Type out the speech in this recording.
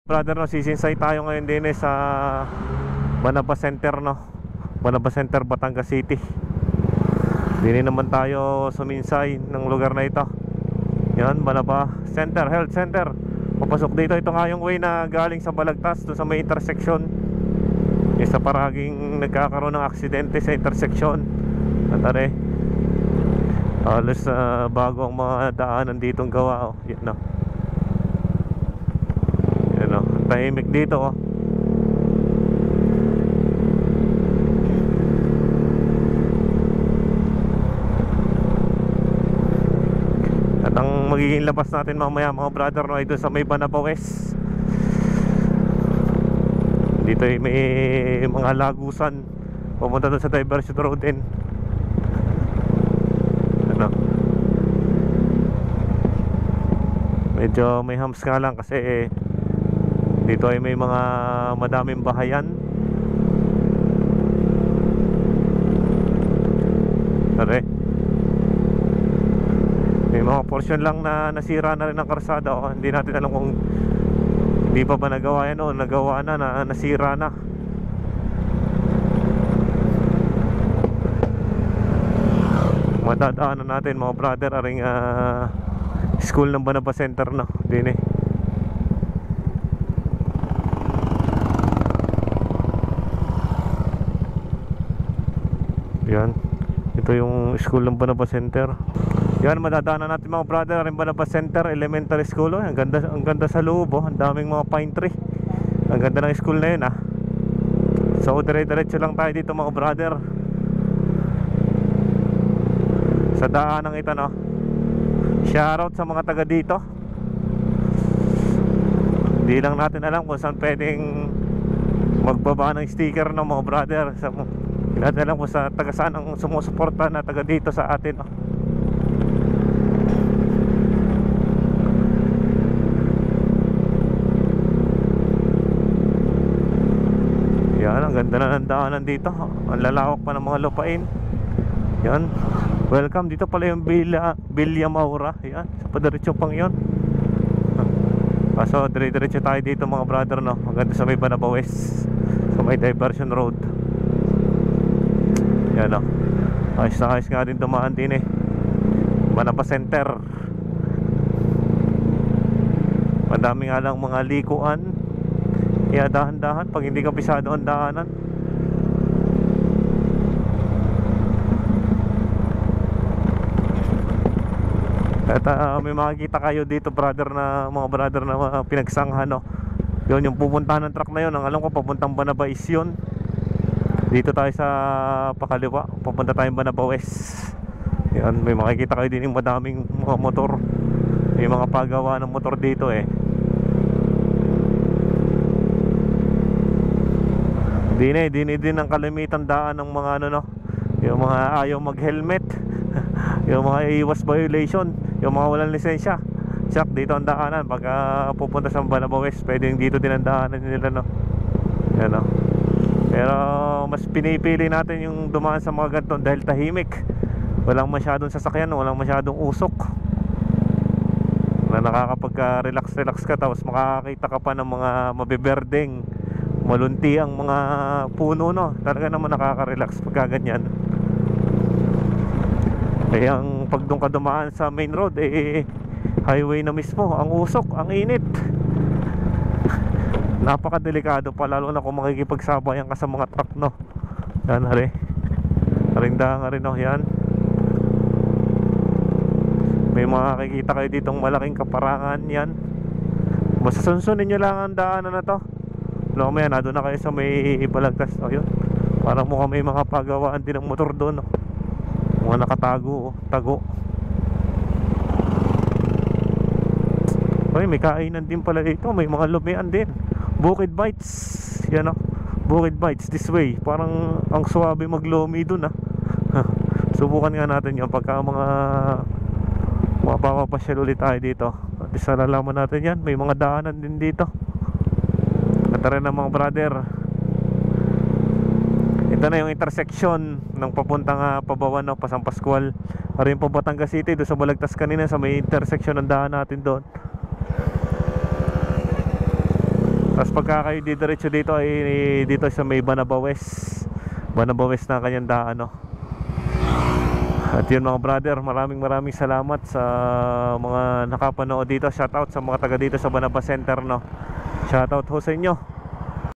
Brother, no, sisinsay tayo ngayon din sa Banaba Center, no? Banaba Center, Batangas City. Dini naman tayo suminsay ng lugar na ito. Yan, Banaba Center, Health Center. Papasok dito, ito nga yung way na galing sa Balagtas doon sa may intersection. Isa paraging nagkakaroon ng aksidente sa intersection. At halos bago ang mga daanan ditong gawa, oh. Yan, no? Tahimik dito, oh. At ang magiging labas natin mamaya mga brother, no, ay doon sa may Banaba West. Dito ay may mga lagusan pumunta doon sa diversion road din. Medyo may hams nga lang kasi dito ay may mga madaming bahayan. May mga portion lang na nasira na rin ng karsada, oh. Hindi natin alam kung hindi pa ba nagawa yan o nagawa na, nasira na. Madadaanan natin mga brother aring school ng Banaba Center, no? Din eh. Yan, ito yung school ng Banaba Center. Yan, madadaanan natin mga brother ang Banaba Center Elementary School, oh. Ang ganda sa loob, oh. Ang daming mga pine tree. Ang ganda ng school na yun, ah. So dire-diretso lang tayo dito mga brother sa daanang ito, no? Shoutout sa mga taga dito. Hindi lang natin alam kung saan pwedeng magbaba ng sticker ng mga brother. Hindi natin alam kung sa taga saan ang sumusuporta na taga dito sa atin, no? Yan, ang ganda na ng daanan dito. Ang lalawak pa ng mga lupain. Yan, welcome. Dito pala yung Villa Maura. Yan, sa padiretso pang yun. So dire-diretso tayo dito mga brother, no? Maganda sa may Banaba West, sa may diversion road. Yan, no? Ayos na ayos nga din dumaan din eh. Banaba Center. Madami nga lang mga likuan. Kaya dahan-dahan pag hindi kabisado ang daanan. At may makikita kayo dito brother, na mga brother na mga pinagsanghan, no? Yun yung pupuntahan ng truck na yun. Ang alam ko papuntang Banaba is yun. Dito tayo sa pakaliwa, papunta tayong Banaba West. Yan, may makikita kayo din yung madaming mga motor. May mga pagawa ng motor dito eh. Dini din ang kalimitan daan ng mga ano, no? Yung mga ayaw mag-helmet. Yung mga iwas violation, yung mga walang lisensya. Check dito ang daanan. Pagka pupunta sa Banaba West, pwedeng dito din ang daanan nila, no? Yan, no? Pero mas pinipili natin yung dumaan sa mga ganito dahil tahimik. Walang masyadong sasakyan, walang masyadong usok, na nakakapagka-relax ka. Tapos makakakita ka pa ng mga mabiberdeng, malunti ang mga puno, no? Talaga naman nakaka-relax pagka ganyan. Eh ang pag doon ka dumaan sa main road, eh highway na mismo, ang usok, ang init. Napakadelikado pa, lalo na kung makikipagsabayan ka sa mga truck, no? Yan, harinda nga rin, no? Yan, may makikita kayo ditong malaking kaparangan. Yan, basta sunsunin nyo lang ang daanan na to. No, may na doon na kayo sa may Balagtas, no? Yun, parang mukhang may mga pagawaan din ng motor doon, no? Mga nakatago, oh, tago. Ay, may kainan din pala dito. May mga lumian din. Bukid Bites. Yan, no? Bukid Bites this way. Parang ang suwabe maglumi dun, ah. Subukan nga natin yan pagka mga mapapapasyal ulit tayo dito. At isa nalaman natin yan, may mga daanan din dito. At tara na mga brother, ito na yung intersection ng papuntang Pabawan, no? Pasang Pascual. Rin po Batangas City, doon sa Balagtas kanina, sa may intersection ng daan natin doon. Tapos pagka kayo didiretso dito ay dito sa may Banaba West na kanyang daan, no? At yun mga brother, maraming salamat sa mga nakapanood dito. Shoutout sa mga taga dito sa Banaba Center, no? Shoutout ho sa inyo.